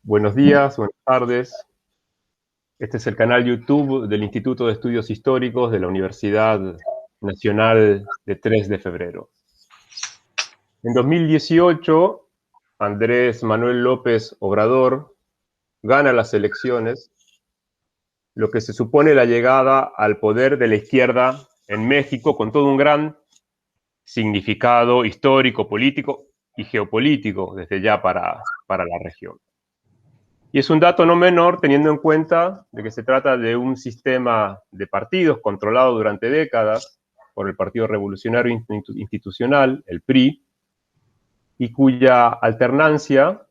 Buenos días, buenas tardes. Este es el canal YouTube del Instituto de Estudios Históricos de la Universidad Nacional de 3 de Febrero. En 2018, Andrés Manuel López Obrador gana las elecciones, lo que se supone la llegada al poder de la izquierda en México, con todo un gran significado histórico, político y geopolítico desde ya para la región. Y es un dato no menor teniendo en cuenta de que se trata de un sistema de partidos controlado durante décadas por el Partido Revolucionario Institucional, el PRI, y cuya alternancia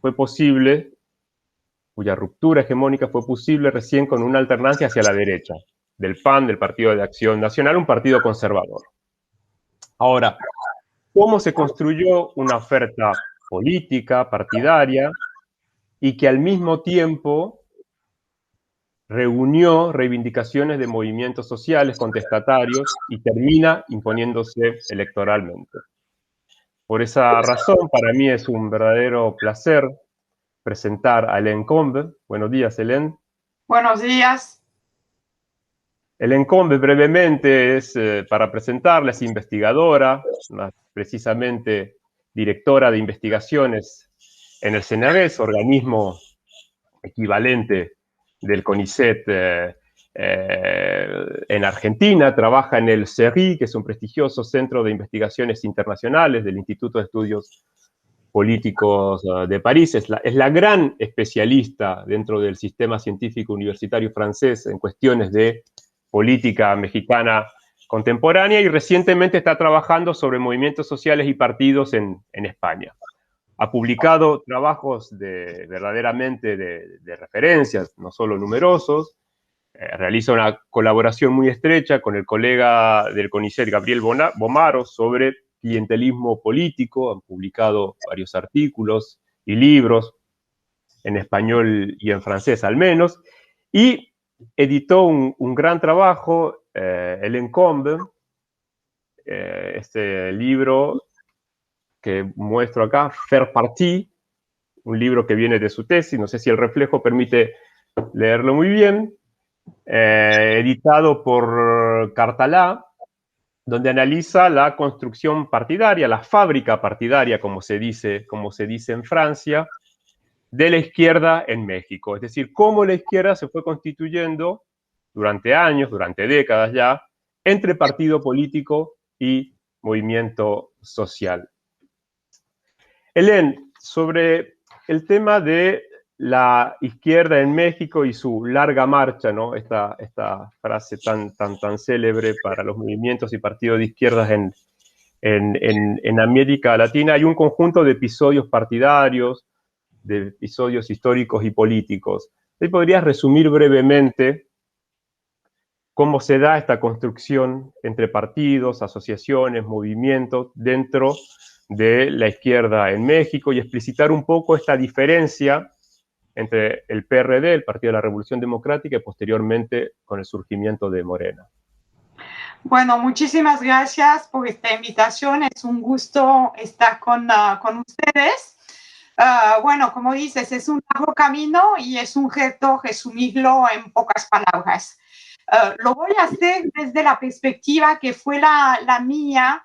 fue posible, cuya ruptura hegemónica fue posible recién con una alternancia hacia la derecha, del PAN, del Partido de Acción Nacional, un partido conservador. Ahora, ¿cómo se construyó una oferta política, partidaria, y que al mismo tiempo reunió reivindicaciones de movimientos sociales contestatarios y termina imponiéndose electoralmente? Por esa razón, para mí es un verdadero placer presentar a Hélène Combe. Buenos días, Hélène. Buenos días. Hélène Combe, brevemente, para presentarla, es investigadora, más precisamente directora de investigaciones en el CENARES, organismo equivalente del CONICET en Argentina. Trabaja en el CERI, que es un prestigioso centro de investigaciones internacionales del Instituto de Estudios Políticos de París. Es la gran especialista dentro del sistema científico universitario francés en cuestiones de política mexicana contemporánea, y recientemente está trabajando sobre movimientos sociales y partidos en España. Ha publicado trabajos verdaderamente de referencias, no solo numerosos. Realiza una colaboración muy estrecha con el colega del CONICET, Gabriel Bomaro, sobre clientelismo político. Han publicado varios artículos y libros, en español y en francés al menos, y editó un gran trabajo, Hélène Combe, este libro que muestro acá, Faire Partie, un libro que viene de su tesis, no sé si el reflejo permite leerlo muy bien, editado por Cartalá, donde analiza la construcción partidaria, la fábrica partidaria, como se dice en Francia, de la izquierda en México. Es decir, cómo la izquierda se fue constituyendo durante años, durante décadas ya, entre partido político y movimiento social. Hélène, sobre el tema de la izquierda en México y su larga marcha, ¿no? Esta frase tan célebre para los movimientos y partidos de izquierdas en América Latina, hay un conjunto de episodios partidarios, de episodios históricos y políticos. ¿Te podrías resumir brevemente cómo se da esta construcción entre partidos, asociaciones, movimientos dentro de la izquierda en México, y explicitar un poco esta diferencia entre el PRD, el Partido de la Revolución Democrática, y posteriormente con el surgimiento de Morena? Bueno, muchísimas gracias por esta invitación. Es un gusto estar con ustedes. Bueno, como dices, es un largo camino y es un reto resumirlo en pocas palabras. Lo voy a hacer desde la perspectiva que fue la mía,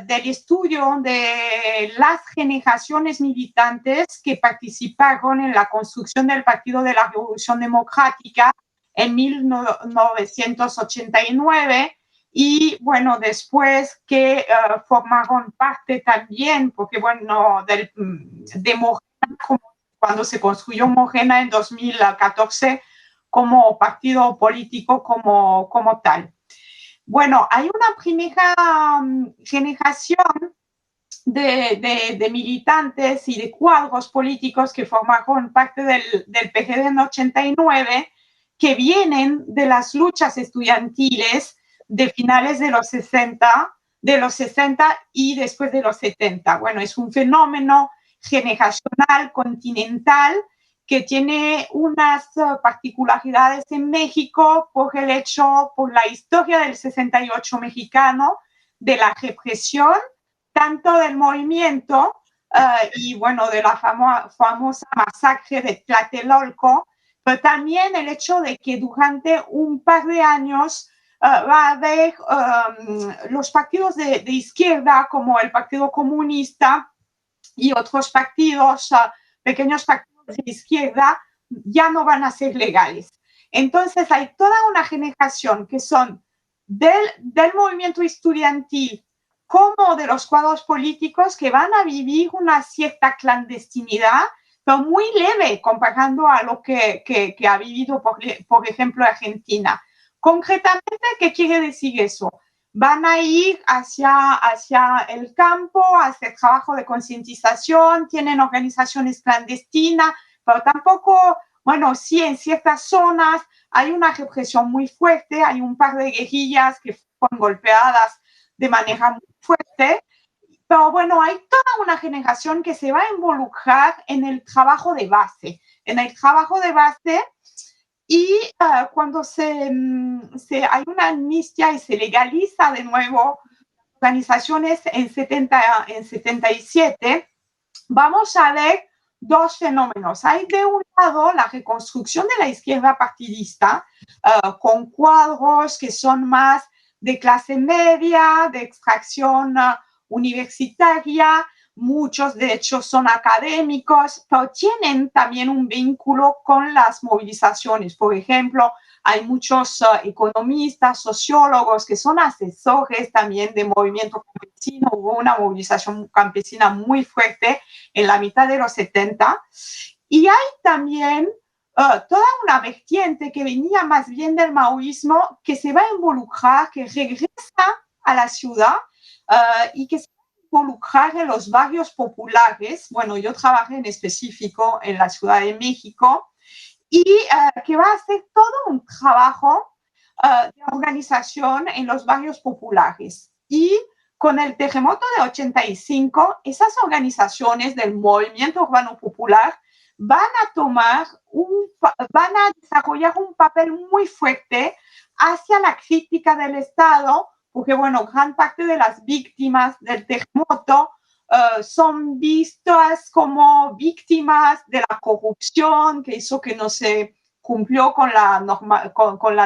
del estudio de las generaciones militantes que participaron en la construcción del Partido de la Revolución Democrática en 1989, y bueno, después que formaron parte también, porque bueno, de Morena, cuando se construyó Morena en 2014 como partido político como tal. Bueno, hay una primera generación de militantes y de cuadros políticos que formaron parte del PGD en 89, que vienen de las luchas estudiantiles de finales de los 60 y después de los 70. Bueno, es un fenómeno generacional, continental, que tiene unas particularidades en México por la historia del 68 mexicano, de la represión, tanto del movimiento y bueno, de la famosa masacre de Tlatelolco, pero también el hecho de que durante un par de años va a haber los partidos de izquierda, como el Partido Comunista y otros partidos, pequeños partidos de izquierda, ya no van a ser legales. Entonces hay toda una generación que son del movimiento estudiantil como de los cuadros políticos que van a vivir una cierta clandestinidad, pero muy leve comparando a lo que ha vivido, por ejemplo, Argentina. Concretamente, ¿qué quiere decir eso? Van a ir hacia el campo, a hacer trabajo de concientización, tienen organizaciones clandestinas, pero tampoco, bueno, sí, en ciertas zonas hay una represión muy fuerte, hay un par de guerrillas que fueron golpeadas de manera muy fuerte, pero bueno, hay toda una generación que se va a involucrar en el trabajo de base, y cuando hay una amnistía y se legaliza de nuevo organizaciones en 77, vamos a ver dos fenómenos. Hay de un lado la reconstrucción de la izquierda partidista, con cuadros que son más de clase media, de extracción universitaria, muchos de hecho son académicos, pero tienen también un vínculo con las movilizaciones. Por ejemplo, hay muchos economistas, sociólogos que son asesores también de movimiento campesino. Hubo una movilización campesina muy fuerte en la mitad de los 70. Y hay también toda una vertiente que venía más bien del maoísmo, que se va a involucrar, que regresa a la ciudad y que se va a involucrar en los barrios populares. Bueno, yo trabajé en específico en la Ciudad de México, y que va a hacer todo un trabajo de organización en los barrios populares. Y con el terremoto de 85, esas organizaciones del movimiento urbano popular van a desarrollar un papel muy fuerte hacia la crítica del Estado, porque, bueno, gran parte de las víctimas del terremoto son vistas como víctimas de la corrupción que hizo que no se cumplió con la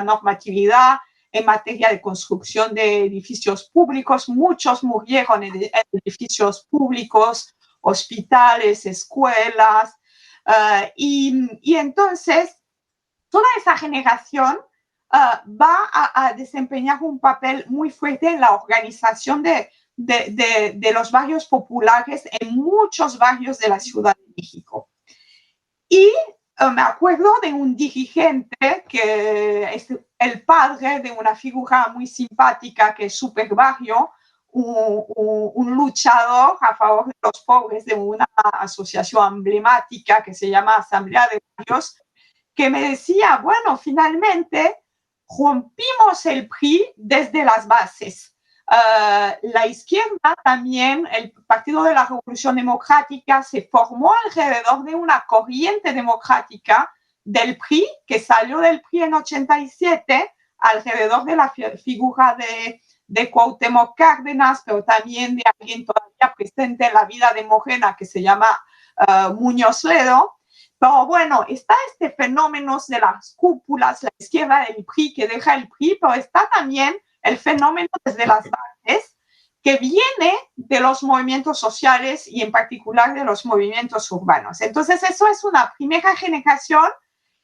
normatividad en materia de construcción de edificios públicos. Muchos murieron en edificios públicos, hospitales, escuelas, y entonces toda esa generación va a desempeñar un papel muy fuerte en la organización de los barrios populares en muchos barrios de la Ciudad de México. Y me acuerdo de un dirigente que es el padre de una figura muy simpática que es Super Barrio, un luchador a favor de los pobres de una asociación emblemática que se llama Asamblea de Barrios, que me decía, bueno, finalmente rompimos el PRI desde las bases. La izquierda también, el Partido de la Revolución Democrática, se formó alrededor de una corriente democrática del PRI, que salió del PRI en 87, alrededor de la figura de Cuauhtémoc Cárdenas, pero también de alguien todavía presente en la vida de Morena, que se llama Muñoz Ledo. Pero bueno, está este fenómeno de las cúpulas, la izquierda del PRI que deja el PRI, pero está también el fenómeno desde las bases, que viene de los movimientos sociales y en particular de los movimientos urbanos. Entonces, eso es una primera generación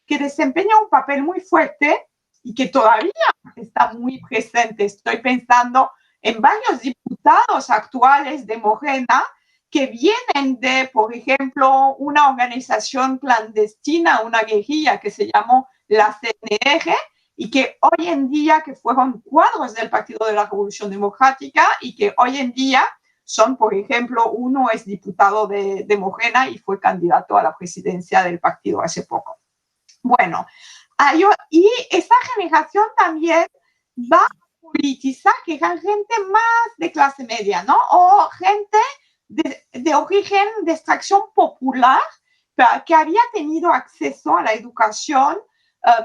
que desempeña un papel muy fuerte y que todavía está muy presente. Estoy pensando en varios diputados actuales de Morena que vienen de, por ejemplo, una organización clandestina, una guerrilla que se llamó la CNR, y que hoy en día, que fueron cuadros del Partido de la Revolución Democrática y que hoy en día son, por ejemplo, uno es diputado de Morena y fue candidato a la presidencia del partido hace poco. Bueno, y esa generación también va a politizar, que eran gente más de clase media, ¿no? O gente de origen, de extracción popular, que había tenido acceso a la educación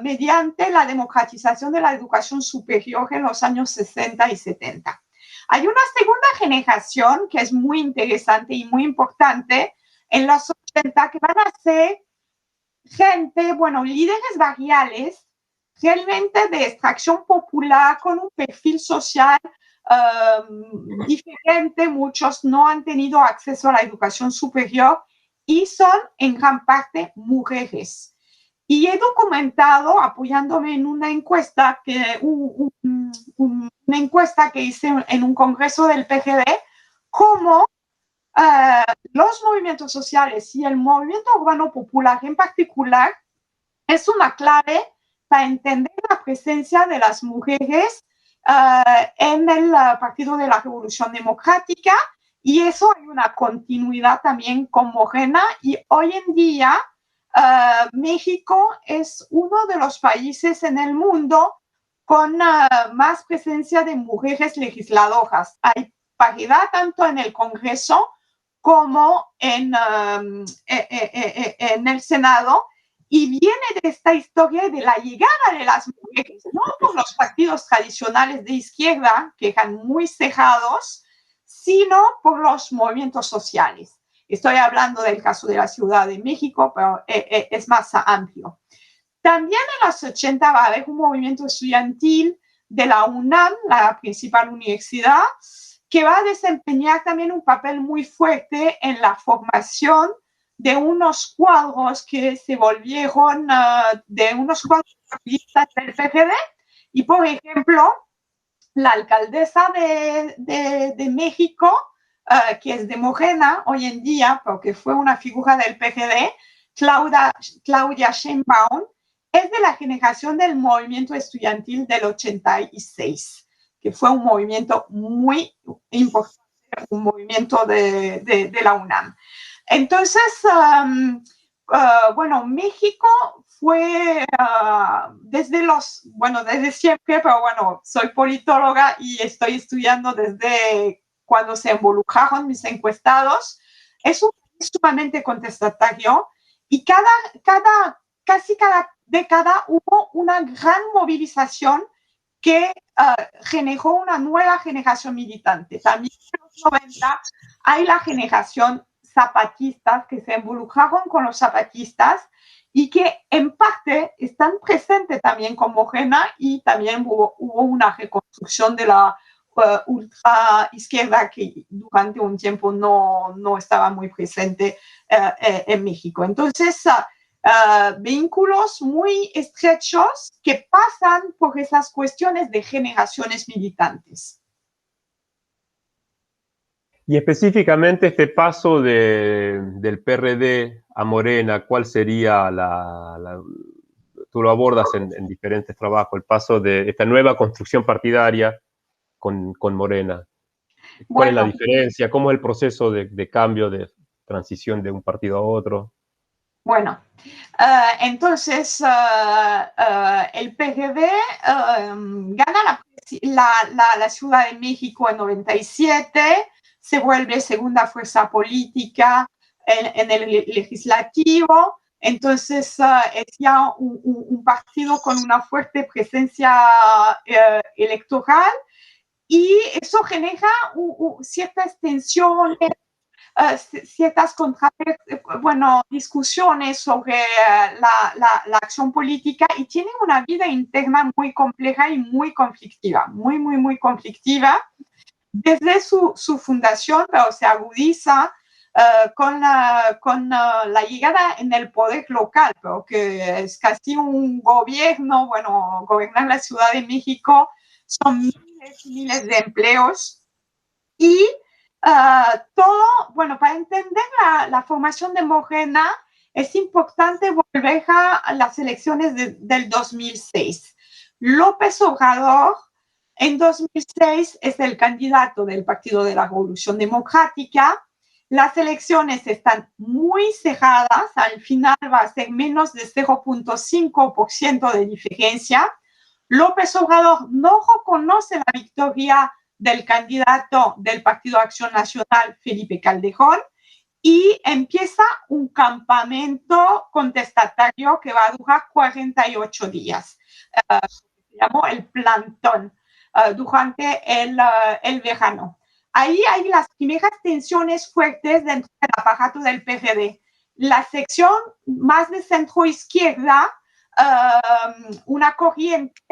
mediante la democratización de la educación superior en los años 60 y 70. Hay una segunda generación que es muy interesante y muy importante en los 80 que van a ser gente, bueno, líderes barriales, realmente de extracción popular con un perfil social diferente. Muchos no han tenido acceso a la educación superior y son en gran parte mujeres. Y he documentado, apoyándome en una encuesta una encuesta que hice en un congreso del PGD, cómo los movimientos sociales y el movimiento urbano popular en particular es una clave para entender la presencia de las mujeres en el Partido de la Revolución Democrática, y eso hay una continuidad también con Morena, y hoy en día México es uno de los países en el mundo con más presencia de mujeres legisladoras. Hay paridad tanto en el Congreso como en el Senado, y viene de esta historia de la llegada de las mujeres, no por los partidos tradicionales de izquierda, que eran muy cejados, sino por los movimientos sociales. Estoy hablando del caso de la Ciudad de México, pero es más amplio. También en los 80 va a haber un movimiento estudiantil de la UNAM, la principal universidad, que va a desempeñar también un papel muy fuerte en la formación de unos cuadros que se volvieron de unos cuadros del PGD. Y, por ejemplo, la alcaldesa de México, que es de Morena hoy en día, porque fue una figura del PGD, Claudia Sheinbaum, es de la generación del movimiento estudiantil del 86, que fue un movimiento muy importante, un movimiento de la UNAM. Entonces, bueno, México fue desde siempre, pero bueno, soy politóloga y estoy estudiando desde cuando se involucraron mis encuestados. Es un país sumamente contestatario, y casi cada década hubo una gran movilización que generó una nueva generación militante. También en los 90 hay la generación zapatistas que se involucraron con los zapatistas y que en parte están presentes también con Morena, y también hubo una reconstrucción de la ultra izquierda que durante un tiempo no estaba muy presente en México. Entonces, vínculos muy estrechos que pasan por esas cuestiones de generaciones militantes. Y específicamente este paso del PRD a Morena, ¿cuál sería tú lo abordas en diferentes trabajos, el paso de esta nueva construcción partidaria con Morena? ¿Cuál es la diferencia? ¿Cómo es el proceso de cambio, de transición de un partido a otro? Bueno, entonces el PRD gana la Ciudad de México en 97, se vuelve segunda fuerza política en el legislativo. Entonces es ya un partido con una fuerte presencia electoral, y eso genera ciertas tensiones, ciertas discusiones sobre la acción política, y tienen una vida interna muy compleja y muy conflictiva, muy conflictiva desde su fundación, pero se agudiza con la llegada en el poder local, pero que es casi un gobierno. Bueno, gobernar la Ciudad de México son miles y miles de empleos, y todo, bueno, para entender la formación de Morena es importante volver a las elecciones del 2006. López Obrador en 2006 es el candidato del Partido de la Revolución Democrática. Las elecciones están muy cerradas, al final va a ser menos de 0.5% de diferencia. López Obrador no reconoce la victoria del candidato del Partido Acción Nacional, Felipe Calderón, y empieza un campamento contestatario que va a durar 48 días. Se llamó el plantón. durante el verano. Ahí hay las primeras tensiones fuertes dentro del aparato del PRD. La sección más de centro-izquierda, una corriente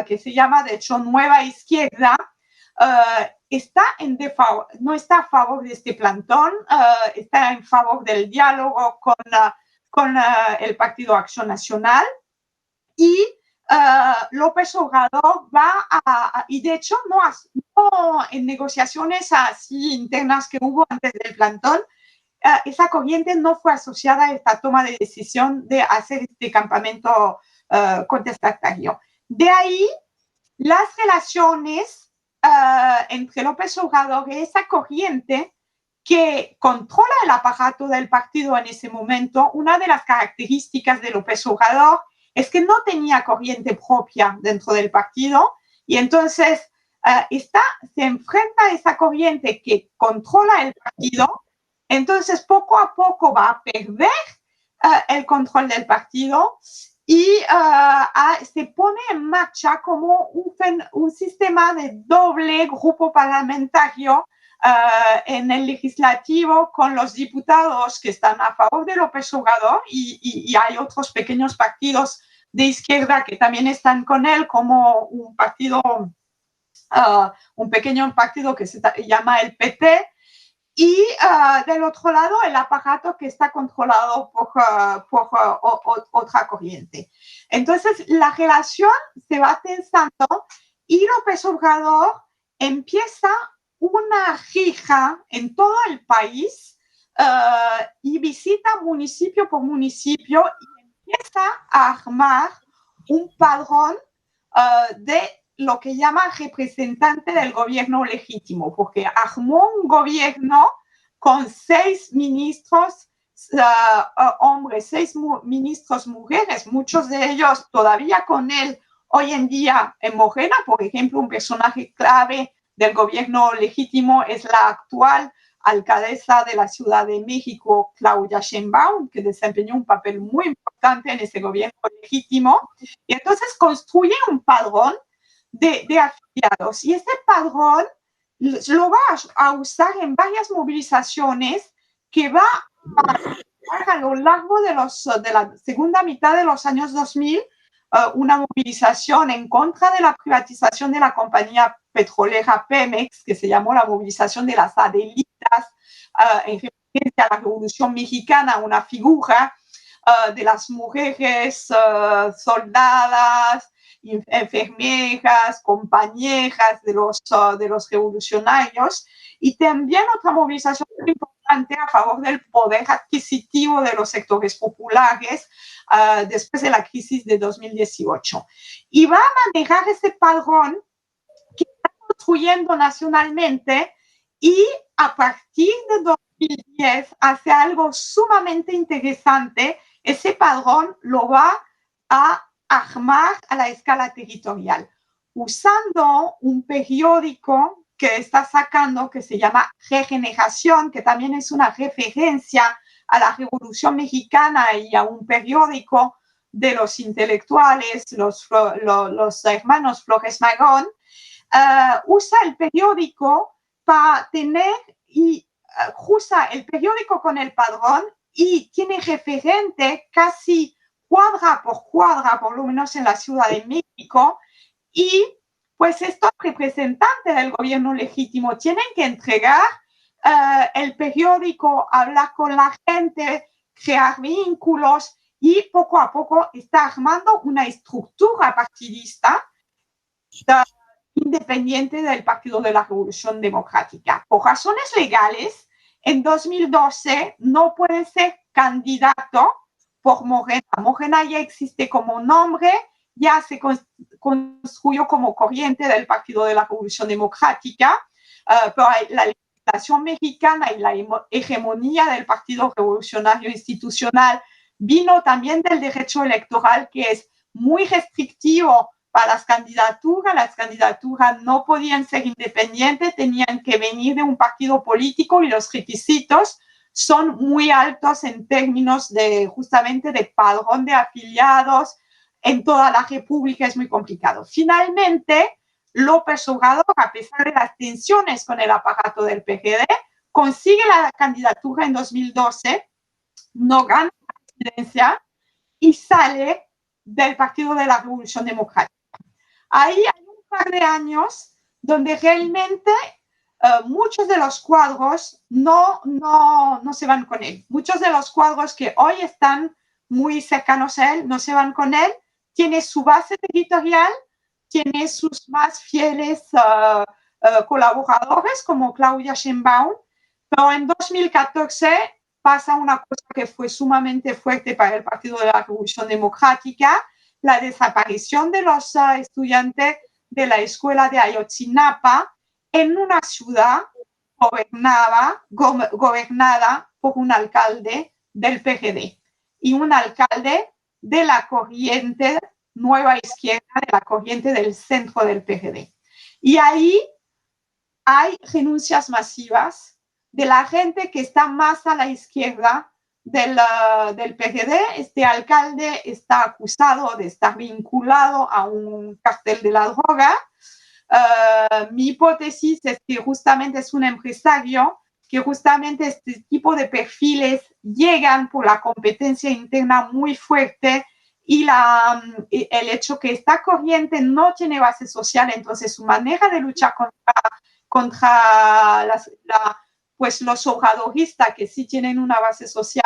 que se llama, de hecho, Nueva Izquierda, no está a favor de este plantón, está en favor del diálogo con el Partido Acción Nacional, y López Obrador y de hecho no en negociaciones así internas que hubo antes del plantón, esa corriente no fue asociada a esta toma de decisión de hacer este campamento contestatario. De ahí las relaciones entre López Obrador y esa corriente que controla el aparato del partido en ese momento. Una de las características de López Obrador es que no tenía corriente propia dentro del partido, y entonces se enfrenta a esa corriente que controla el partido. Entonces poco a poco va a perder el control del partido y se pone en marcha como un sistema de doble grupo parlamentario en el legislativo, con los diputados que están a favor de López Obrador, y hay otros pequeños partidos de izquierda que también están con él, como un pequeño partido que se llama el PT, y del otro lado el aparato que está controlado por otra corriente. Entonces la relación se va tensando y López Obrador empieza una gira en todo el país y visita municipio por municipio y empieza a armar un padrón de lo que llama representante del gobierno legítimo, porque armó un gobierno con 6 ministros hombres, 6 ministros mujeres, muchos de ellos todavía con él hoy en día en Morena. Por ejemplo, un personaje clave del gobierno legítimo es la actual alcaldesa de la Ciudad de México, Claudia Sheinbaum, que desempeñó un papel muy importante en ese gobierno legítimo. Y entonces construye un padrón de afiliados, y este padrón lo va a usar en varias movilizaciones que va a lo largo de la segunda mitad de los años 2000, una movilización en contra de la privatización de la compañía petrolera Pemex, que se llamó la movilización de las Adelitas, en referencia a la Revolución Mexicana, una figura de las mujeres soldadas, enfermeras, compañeras de los revolucionarios, y también otra movilización muy importante a favor del poder adquisitivo de los sectores populares después de la crisis de 2018. Y va a manejar ese padrón que está construyendo nacionalmente, y a partir de 2010 hace algo sumamente interesante. Ese padrón lo va a armar a la escala territorial, usando un periódico que está sacando, que se llama Regeneración, que también es una referencia a la Revolución Mexicana y a un periódico de los intelectuales, los hermanos Flores Magón. Usa el periódico para tener usa el periódico con el padrón, y tiene referente casi cuadra por cuadra, por lo menos en la Ciudad de México, y pues estos representantes del gobierno legítimo tienen que entregar el periódico, hablar con la gente, crear vínculos, y poco a poco está armando una estructura partidista independiente del Partido de la Revolución Democrática. Por razones legales, en 2012 no puede ser candidato por Morena. Morena ya existe como nombre, ya se construyó como corriente del Partido de la Revolución Democrática, pero la legislación mexicana y la hegemonía del Partido Revolucionario Institucional vino también del derecho electoral, que es muy restrictivo para las candidaturas no podían ser independientes, tenían que venir de un partido político, y los requisitos son muy altos en términos justamente de padrón de afiliados. En toda la República es muy complicado. Finalmente, López Obrador, a pesar de las tensiones con el aparato del PGD, consigue la candidatura en 2012, no gana la presidencia y sale del Partido de la Revolución Democrática. Ahí hay un par de años donde realmente muchos de los cuadros no se van con él. Muchos de los cuadros que hoy están muy cercanos a él no se van con él. Tiene su base editorial, tiene sus más fieles colaboradores como Claudia Sheinbaum, pero en 2014 pasa una cosa que fue sumamente fuerte para el Partido de la Revolución Democrática, la desaparición de los estudiantes de la escuela de Ayotzinapa en una ciudad gobernada por un alcalde del PGD y un alcalde de la corriente nueva izquierda, de la corriente del centro del PGD. Y ahí hay renuncias masivas de la gente que está más a la izquierda del PGD. Este alcalde está acusado de estar vinculado a un cartel de la droga. Mi hipótesis es que justamente es un empresario, que justamente este tipo de perfiles llegan por la competencia interna muy fuerte y el hecho que esta corriente no tiene base social, entonces su manera de luchar contra pues los obradoristas que sí tienen una base social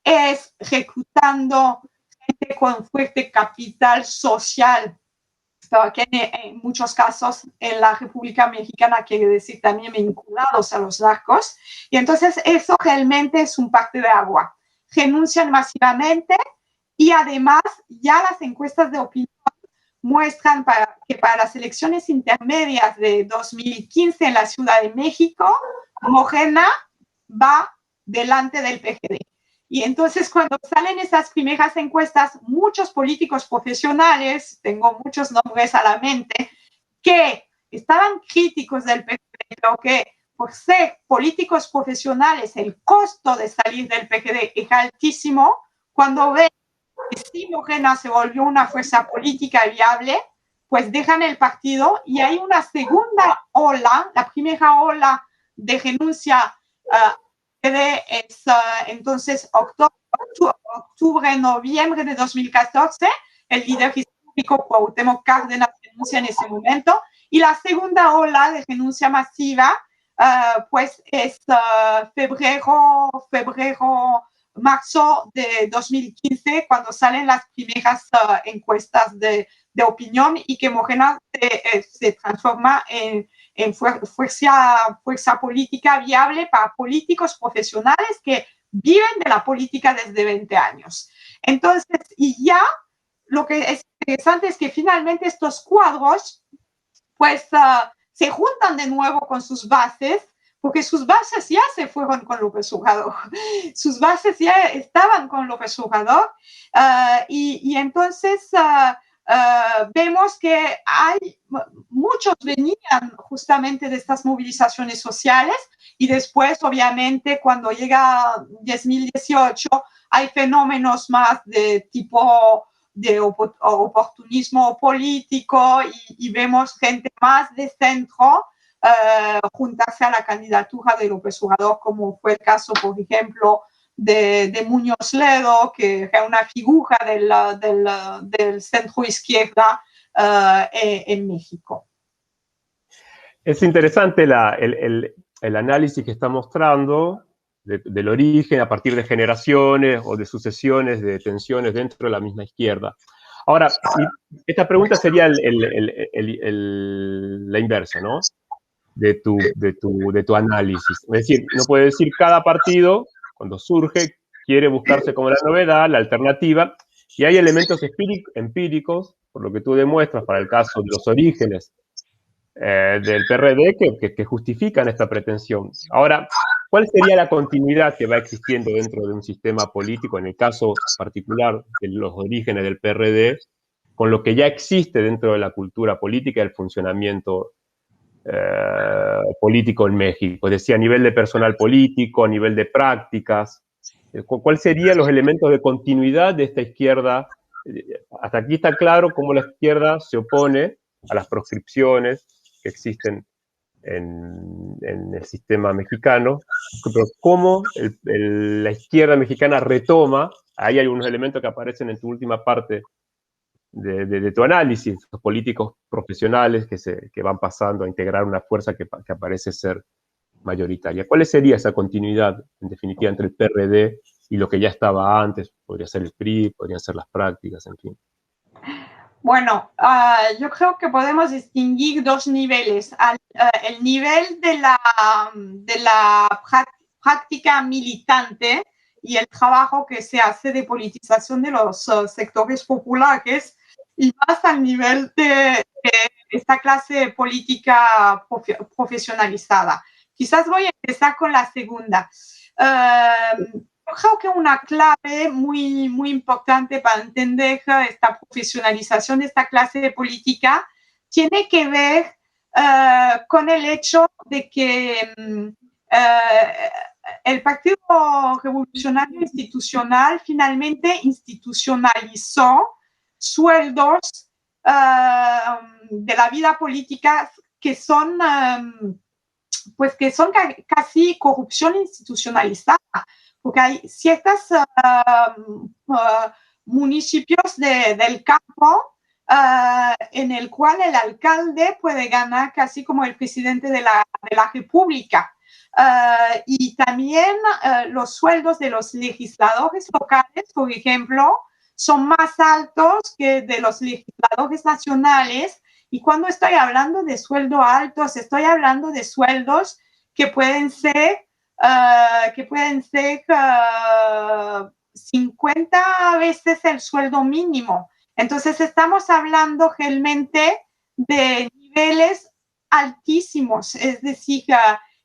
es reclutando gente con fuerte capital social, pero que en muchos casos en la República Mexicana quiere decir también vinculados a los narcos. Y entonces eso realmente es un parte de agua. Renuncian masivamente y además ya las encuestas de opinión muestran que para las elecciones intermedias de 2015 en la Ciudad de México, Morena va delante del PGD. Y entonces cuando salen esas primeras encuestas, muchos políticos profesionales, tengo muchos nombres a la mente, que estaban críticos del PGD, pero que por ser políticos profesionales el costo de salir del PGD es altísimo, cuando ven que si Morena se volvió una fuerza política viable, pues dejan el partido y hay una segunda ola, la primera ola de renuncia es entonces octubre, noviembre de 2014, el líder histórico Cuauhtémoc Cárdenas renuncia en ese momento, y la segunda ola de renuncia masiva pues es marzo de 2015, cuando salen las primeras encuestas de opinión y que Morena se transforma en fuerza política viable para políticos profesionales que viven de la política desde 20 años. Entonces, y ya lo que es interesante es que finalmente estos cuadros pues se juntan de nuevo con sus bases, porque sus bases ya se fueron con López Obrador, sus bases ya estaban con López Obrador, y entonces vemos que muchos venían justamente de estas movilizaciones sociales, y después obviamente cuando llega 2018 hay fenómenos más de tipo de oportunismo político y vemos gente más de centro juntarse a la candidatura de López Obrador, como fue el caso, por ejemplo, de Muñoz Ledo, que era una figura del centro izquierda en México. Es interesante el análisis que está mostrando del origen a partir de generaciones o de sucesiones de tensiones dentro de la misma izquierda. Ahora, esta pregunta sería la inversa, ¿no? De tu análisis. Es decir, no puede decir cada partido, cuando surge, quiere buscarse como la novedad, la alternativa, y hay elementos empíricos, por lo que tú demuestras para el caso de los orígenes del PRD, que justifican esta pretensión. Ahora, ¿cuál sería la continuidad que va existiendo dentro de un sistema político, en el caso particular de los orígenes del PRD, con lo que ya existe dentro de la cultura política y el funcionamiento político en México? Es decir, a nivel de personal político, a nivel de prácticas, ¿cuáles serían los elementos de continuidad de esta izquierda? Hasta aquí está claro cómo la izquierda se opone a las proscripciones que existen en el sistema mexicano, pero cómo la izquierda mexicana retoma, ahí hay unos elementos que aparecen en tu última parte de tu análisis, los políticos profesionales que van pasando a integrar una fuerza que parece ser mayoritaria. ¿Cuál sería esa continuidad, en definitiva, entre el PRD y lo que ya estaba antes? Podría ser el PRI, podrían ser las prácticas, en fin. Bueno, yo creo que podemos distinguir dos niveles. El nivel de la práctica militante y el trabajo que se hace de politización de los sectores populares, y más al nivel de esta clase política profesionalizada. Quizás voy a empezar con la segunda. Yo creo que una clave muy, muy importante para entender esta profesionalización de esta clase de política tiene que ver con el hecho de que el Partido Revolucionario Institucional finalmente institucionalizó sueldos de la vida política que son, que son casi corrupción institucionalizada, porque hay ciertos municipios del campo en el cual el alcalde puede ganar casi como el presidente de la República. Y también los sueldos de los legisladores locales, por ejemplo, son más altos que de los legisladores nacionales. Y cuando estoy hablando de sueldos altos, estoy hablando de sueldos que pueden ser 50 veces el sueldo mínimo. Entonces estamos hablando realmente de niveles altísimos, es decir,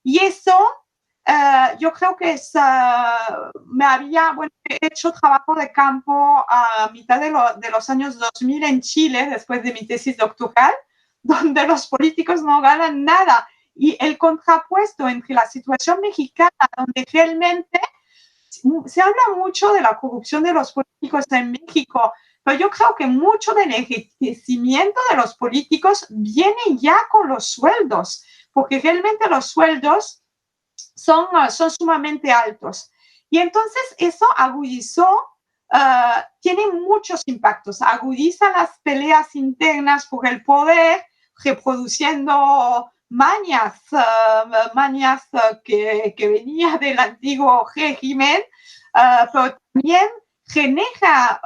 y eso yo creo que he hecho trabajo de campo a mitad de los años 2000 en Chile, después de mi tesis doctoral, donde los políticos no ganan nada. Y el contrapuesto entre la situación mexicana, donde realmente se habla mucho de la corrupción de los políticos en México, pero yo creo que mucho del enriquecimiento de los políticos viene ya con los sueldos, porque realmente los sueldos son sumamente altos. Y entonces eso agudizó, tiene muchos impactos, agudiza las peleas internas por el poder, reproduciendo mañas que venía del antiguo régimen, pero también genera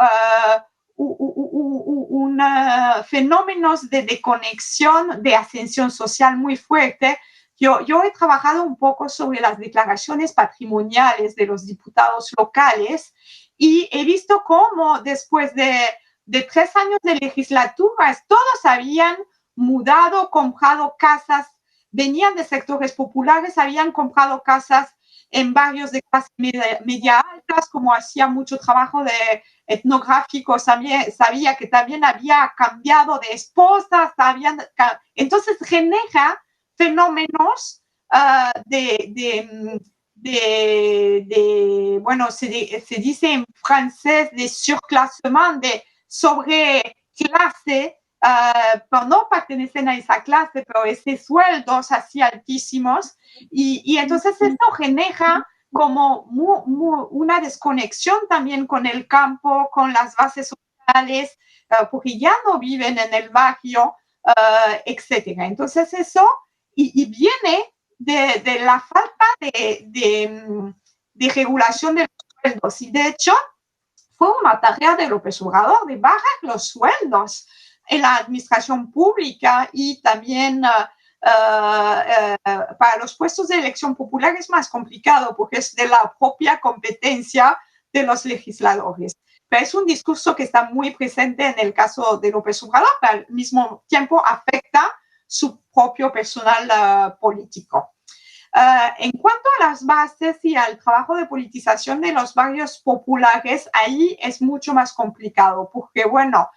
fenómenos de desconexión, de ascensión social muy fuerte. Yo he trabajado un poco sobre las declaraciones patrimoniales de los diputados locales y he visto cómo después de 3 años de legislaturas todos habían mudado, comprado casas, venían de sectores populares, habían comprado casas en barrios de clase media altas, como hacía mucho trabajo de etnográfico, sabía que también había cambiado de esposas, entonces genera fenómenos bueno, se dice en francés de surclassement, de sobreclase, pero no pertenecen a esa clase, pero esos sueldos así altísimos, y entonces esto genera como una desconexión también con el campo, con las bases sociales, porque ya no viven en el barrio, etcétera. Entonces eso, y viene de la falta de regulación de los sueldos, y de hecho fue una tarea de López Obrador de bajar los sueldos en la administración pública y también para los puestos de elección popular es más complicado porque es de la propia competencia de los legisladores. Pero es un discurso que está muy presente en el caso de López Obrador, pero al mismo tiempo afecta su propio personal político. En cuanto a las bases y al trabajo de politización de los barrios populares, ahí es mucho más complicado, porque bueno,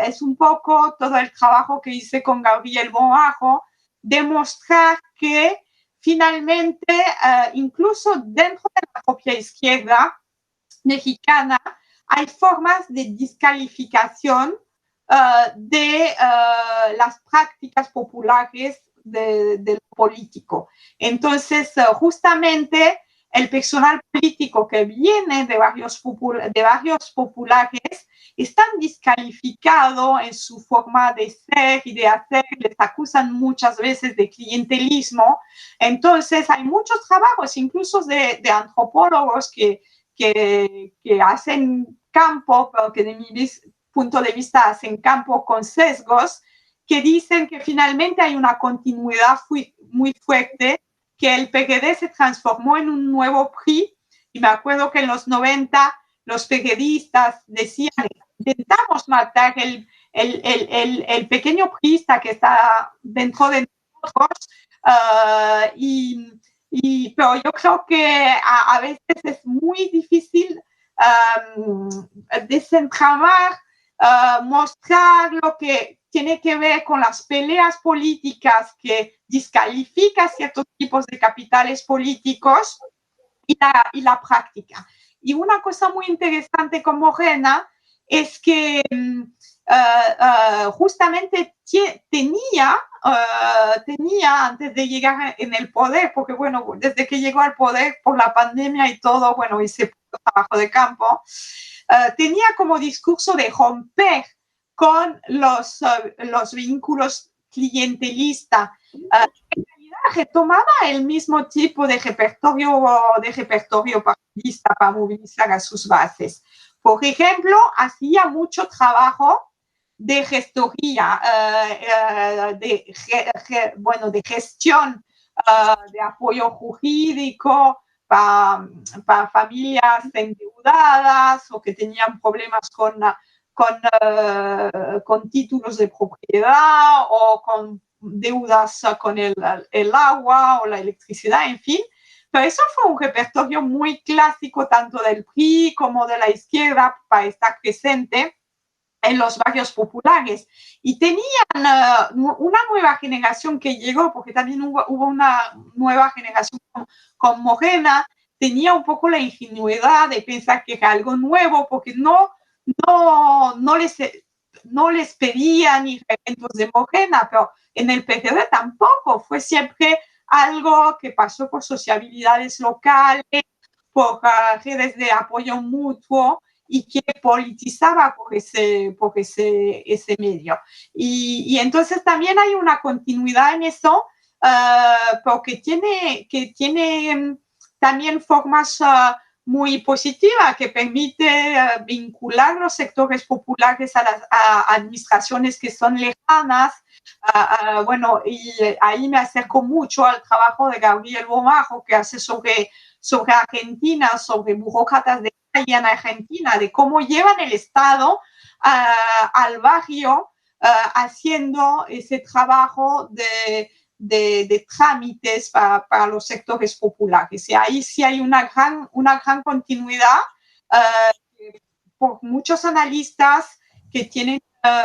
es un poco todo el trabajo que hice con Gabriel Bonarro, demostrar que finalmente, incluso dentro de la propia izquierda mexicana, hay formas de descalificación de las prácticas populares del político. Entonces, justamente el personal político que viene de barrios populares están descalificados en su forma de ser y de hacer, les acusan muchas veces de clientelismo. Entonces, hay muchos trabajos, incluso de antropólogos que hacen campo, pero que de mi punto de vista hacen campo con sesgos, que dicen que finalmente hay una continuidad muy fuerte, que el PGD se transformó en un nuevo PRI, y me acuerdo que en los 90 los PGDistas decían, intentamos matar el pequeño priista que está dentro de nosotros, pero yo creo que a veces es muy difícil desentramar, mostrar lo que tiene que ver con las peleas políticas que descalifican ciertos tipos de capitales políticos y la práctica. Y una cosa muy interesante con Morena es que justamente tenía antes de llegar en el poder, porque bueno, desde que llegó al poder por la pandemia y todo, bueno, hice trabajo de campo, tenía como discurso de romper con los vínculos clientelistas. En realidad retomaba el mismo tipo de repertorio partidista para movilizar a sus bases. Por ejemplo, hacía mucho trabajo de gestoría, de gestión, de apoyo jurídico para familias endeudadas o que tenían problemas con títulos de propiedad o con deudas con el agua o la electricidad, en fin. Pero eso fue un repertorio muy clásico tanto del PRI como de la izquierda para estar presente en los barrios populares. Y tenían una nueva generación que llegó, porque también hubo una nueva generación con Morena, tenía un poco la ingenuidad de pensar que era algo nuevo, porque no les pedían ni eventos de Morena, pero en el PGD tampoco, fue siempre algo que pasó por sociabilidades locales, por redes de apoyo mutuo y que politizaba por ese medio. Y entonces también hay una continuidad en eso, porque tiene también formas muy positivas que permite vincular los sectores populares a las administraciones que son lejanas. Bueno, y ahí me acerco mucho al trabajo de Gabriel Bomajo, que hace sobre Argentina, sobre burócratas de calle en Argentina, de cómo llevan el Estado al barrio haciendo ese trabajo de trámites para los sectores populares. Y ahí sí hay una gran continuidad por muchos analistas que tienen,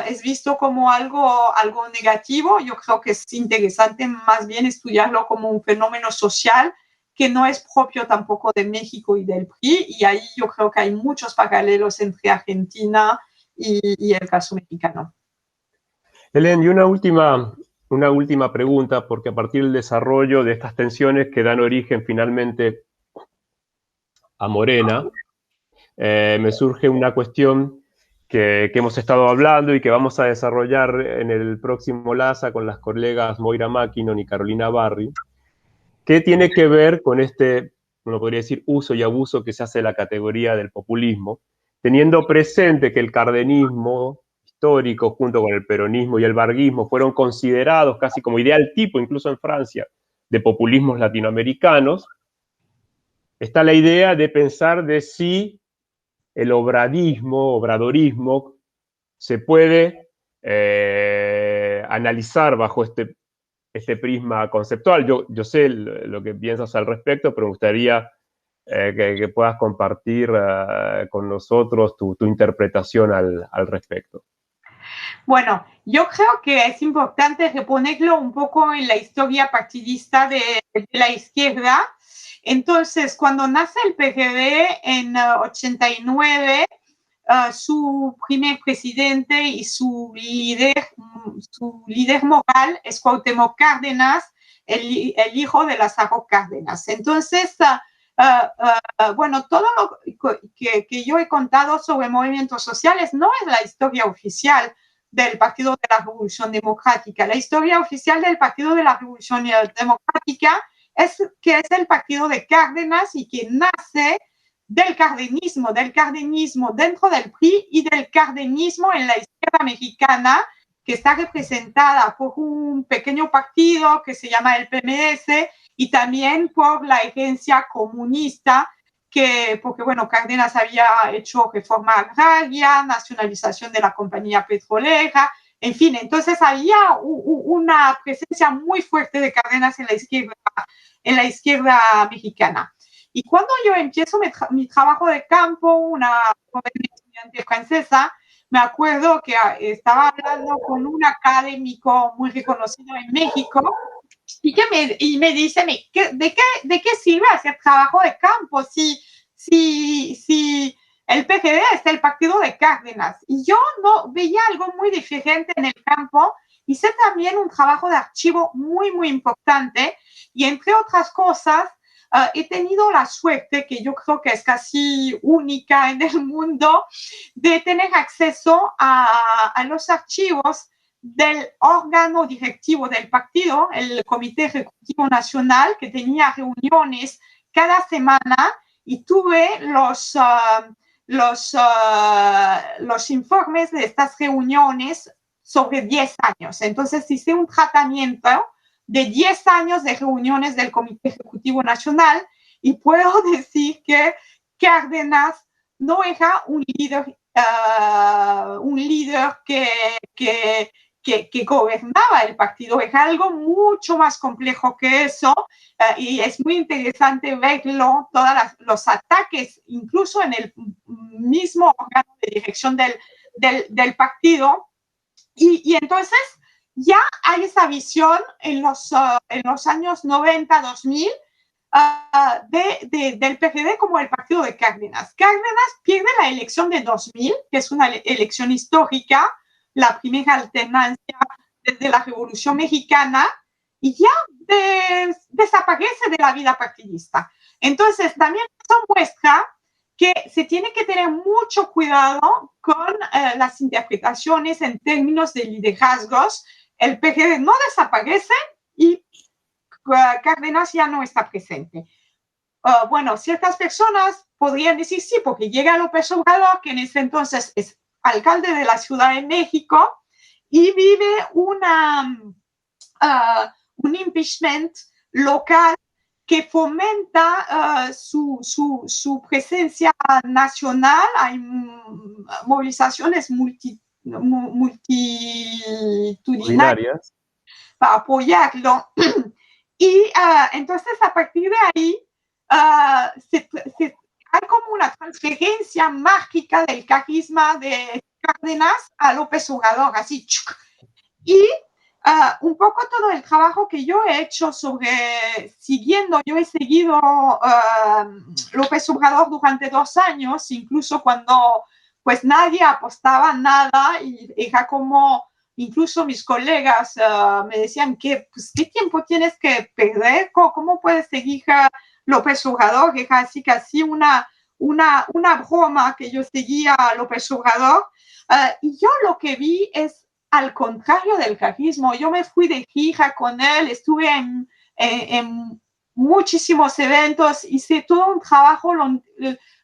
es visto como algo negativo. Yo creo que es interesante más bien estudiarlo como un fenómeno social que no es propio tampoco de México y del PRI, y ahí yo creo que hay muchos paralelos entre Argentina y el caso mexicano. Helen, y una última pregunta, porque a partir del desarrollo de estas tensiones que dan origen finalmente a Morena, me surge una cuestión que hemos estado hablando y que vamos a desarrollar en el próximo LASA con las colegas Moira Mackinnon y Carolina Barri, que tiene que ver con uno podría decir, uso y abuso que se hace de la categoría del populismo, teniendo presente que el cardenismo histórico, junto con el peronismo y el varguismo, fueron considerados casi como ideal tipo, incluso en Francia, de populismos latinoamericanos. Está la idea de pensar de si el obradorismo, se puede analizar bajo este prisma conceptual. Yo sé lo que piensas al respecto, pero me gustaría que puedas compartir con nosotros tu interpretación al respecto. Bueno, yo creo que es importante reponerlo un poco en la historia partidista de la izquierda. Entonces, cuando nace el PGD en 89, su primer presidente y su líder moral es Cuauhtémoc Cárdenas, el hijo de Lázaro Cárdenas. Entonces, bueno, todo lo que yo he contado sobre movimientos sociales no es la historia oficial del Partido de la Revolución Democrática. La historia oficial del Partido de la Revolución Democrática es que es el partido de Cárdenas y que nace del cardenismo dentro del PRI y del cardenismo en la izquierda mexicana, que está representada por un pequeño partido que se llama el PMS y también por la herencia comunista, porque bueno, Cárdenas había hecho reforma agraria, nacionalización de la compañía petrolera, en fin, entonces había una presencia muy fuerte de Cárdenas en la izquierda mexicana. Y cuando yo empiezo mi trabajo de campo, una joven estudiante francesa, me acuerdo que estaba hablando con un académico muy reconocido en México y me dice, ¿de qué sirve hacer trabajo de campo si el PGD es el partido de Cárdenas? Y yo no veía algo muy diferente en el campo. Hice también un trabajo de archivo muy, muy importante y entre otras cosas, he tenido la suerte, que yo creo que es casi única en el mundo, de tener acceso a los archivos del órgano directivo del partido, el Comité Ejecutivo Nacional, que tenía reuniones cada semana y tuve los informes de estas reuniones sobre 10 años. Entonces hice un tratamiento de 10 años de reuniones del Comité Ejecutivo Nacional y puedo decir que Cárdenas no era un líder que gobernaba el partido, es algo mucho más complejo que eso, y es muy interesante verlo, todos los ataques, incluso en el mismo órgano de dirección del partido, y entonces ya hay esa visión en los años 90, 2000, del PGD como el partido de Cárdenas. Cárdenas pierde la elección de 2000, que es una elección histórica, la primera alternancia desde la Revolución Mexicana, y ya desaparece de la vida partidista. Entonces, también eso muestra que se tiene que tener mucho cuidado con las interpretaciones en términos de liderazgos. El PGD no desaparece y Cárdenas ya no está presente. Bueno, ciertas personas podrían decir sí, porque llega López Obrador, que en ese entonces es alcalde de la Ciudad de México, y vive un impeachment local que fomenta su presencia nacional. Hay movilizaciones multitudinarias para apoyarlo. Y entonces a partir de ahí hay como una transferencia mágica del carisma de Cárdenas a López Obrador, así. Y un poco todo el trabajo que yo he hecho yo he seguido López Obrador durante 2 años, incluso cuando pues nadie apostaba nada y era como, incluso mis colegas me decían que, pues, ¿qué tiempo tienes que perder? ¿Cómo puedes seguir a López Obrador? Era así casi una broma que yo seguía a López Obrador. Y yo lo que vi es al contrario del carisma. Yo me fui de gira con él, estuve en muchísimos eventos, hice todo un trabajo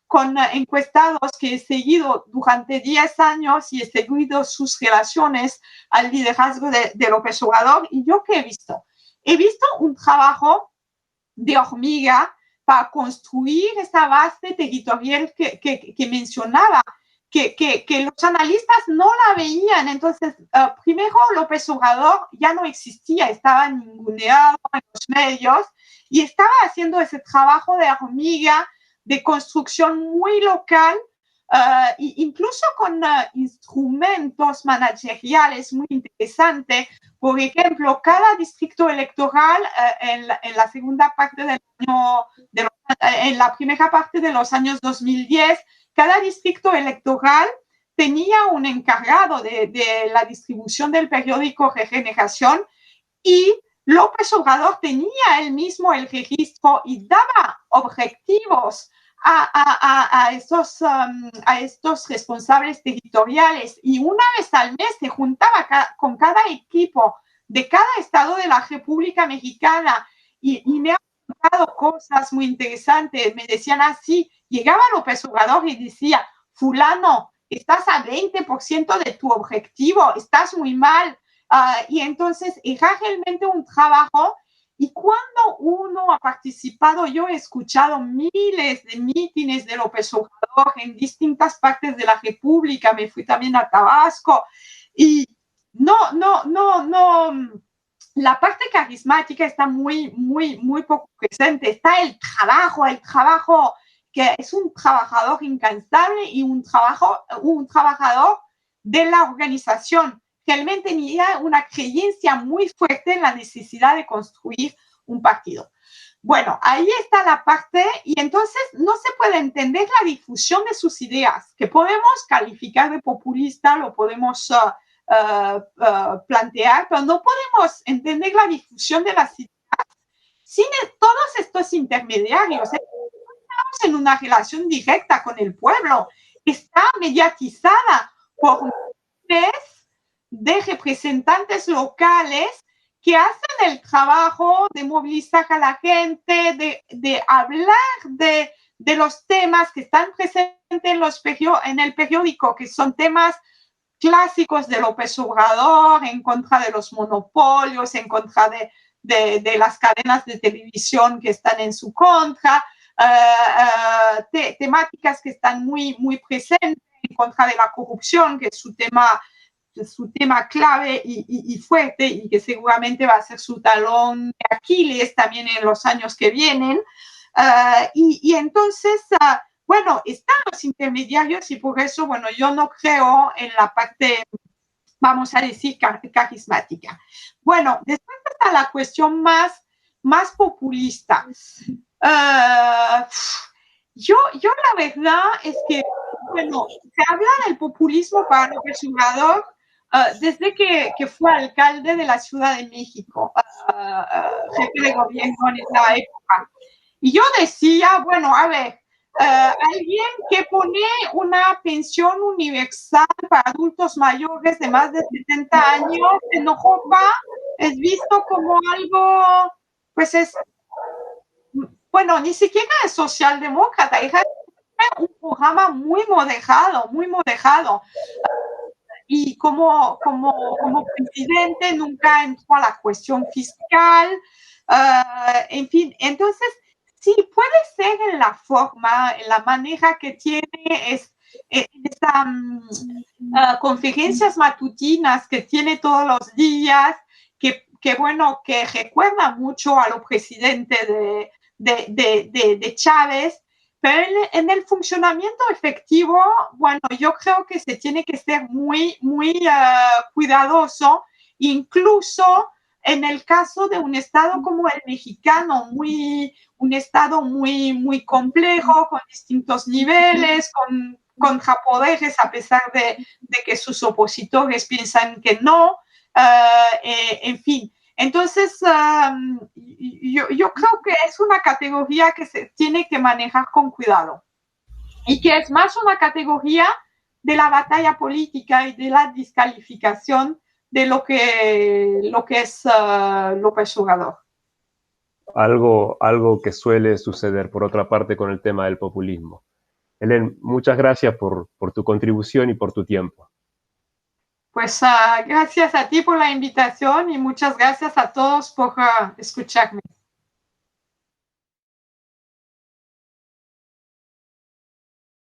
con encuestados que he seguido durante 10 años y he seguido sus relaciones al liderazgo de López Obrador. ¿Y yo qué he visto? He visto un trabajo de hormiga para construir esta base territorial que mencionaba, que los analistas no la veían. Entonces, primero López Obrador ya no existía, estaba ninguneado en los medios y estaba haciendo ese trabajo de hormiga, de construcción muy local, incluso con instrumentos manageriales muy interesantes. Por ejemplo, cada distrito electoral en la segunda parte del año, en la primera parte de los años 2010, cada distrito electoral tenía un encargado de la distribución del periódico Regeneración y López Obrador tenía él mismo el registro y daba objetivos a estos responsables territoriales, y una vez al mes se juntaba con cada equipo de cada estado de la República Mexicana y me han contado cosas muy interesantes. Me decían así, llegaba López Obrador y decía, fulano, estás a 20% de tu objetivo, estás muy mal. Y entonces era realmente un trabajo. Y cuando uno ha participado, yo he escuchado miles de mítines de López Obrador en distintas partes de la República, me fui también a Tabasco, y no, la parte carismática está muy poco presente. Está el trabajo que es un trabajador incansable y un trabajador de la organización. Realmente tenía una creencia muy fuerte en la necesidad de construir un partido. Bueno, ahí está la parte, y entonces no se puede entender la difusión de sus ideas, que podemos calificar de populista, lo podemos plantear, pero no podemos entender la difusión de las ideas sin todos estos intermediarios. Estamos en una relación directa con el pueblo, está mediatizada por miles de representantes locales que hacen el trabajo de movilizar a la gente, de hablar de los temas que están presentes en el periódico, que son temas clásicos de López Obrador, en contra de los monopolios, en contra de las cadenas de televisión que están en su contra, temáticas que están muy presentes, en contra de la corrupción, que es su tema clave y fuerte, y que seguramente va a ser su talón de Aquiles también en los años que vienen. Y entonces, bueno, están los intermediarios, y por eso, bueno, yo no creo en la parte, vamos a decir, carismática. Bueno, después está la cuestión más populista. Yo la verdad es que, bueno, se habla del populismo para López Obrador desde que fue alcalde de la Ciudad de México, jefe de gobierno en esa época. Y yo decía, bueno, a ver, alguien que pone una pensión universal para adultos mayores de más de 70 años en Ojopa es visto como algo, pues es, bueno, ni siquiera es socialdemócrata, es un programa muy moderado. Y como presidente nunca entró a la cuestión fiscal, en fin, entonces sí, puede ser en la forma, en la manera que tiene estas conferencias matutinas que tiene todos los días, que bueno, que recuerda mucho a lo presidente de Chávez, pero en el funcionamiento efectivo, bueno, yo creo que se tiene que ser muy cuidadoso, incluso en el caso de un estado como el mexicano, un estado muy complejo, con distintos niveles, con contrapoderes, a pesar de que sus opositores piensan que no, en fin. Entonces, yo creo que es una categoría que se tiene que manejar con cuidado, y que es más una categoría de la batalla política y de la descalificación de lo que es López Obrador. Algo que suele suceder, por otra parte, con el tema del populismo. Helen, muchas gracias por tu contribución y por tu tiempo. Pues gracias a ti por la invitación, y muchas gracias a todos por escucharme.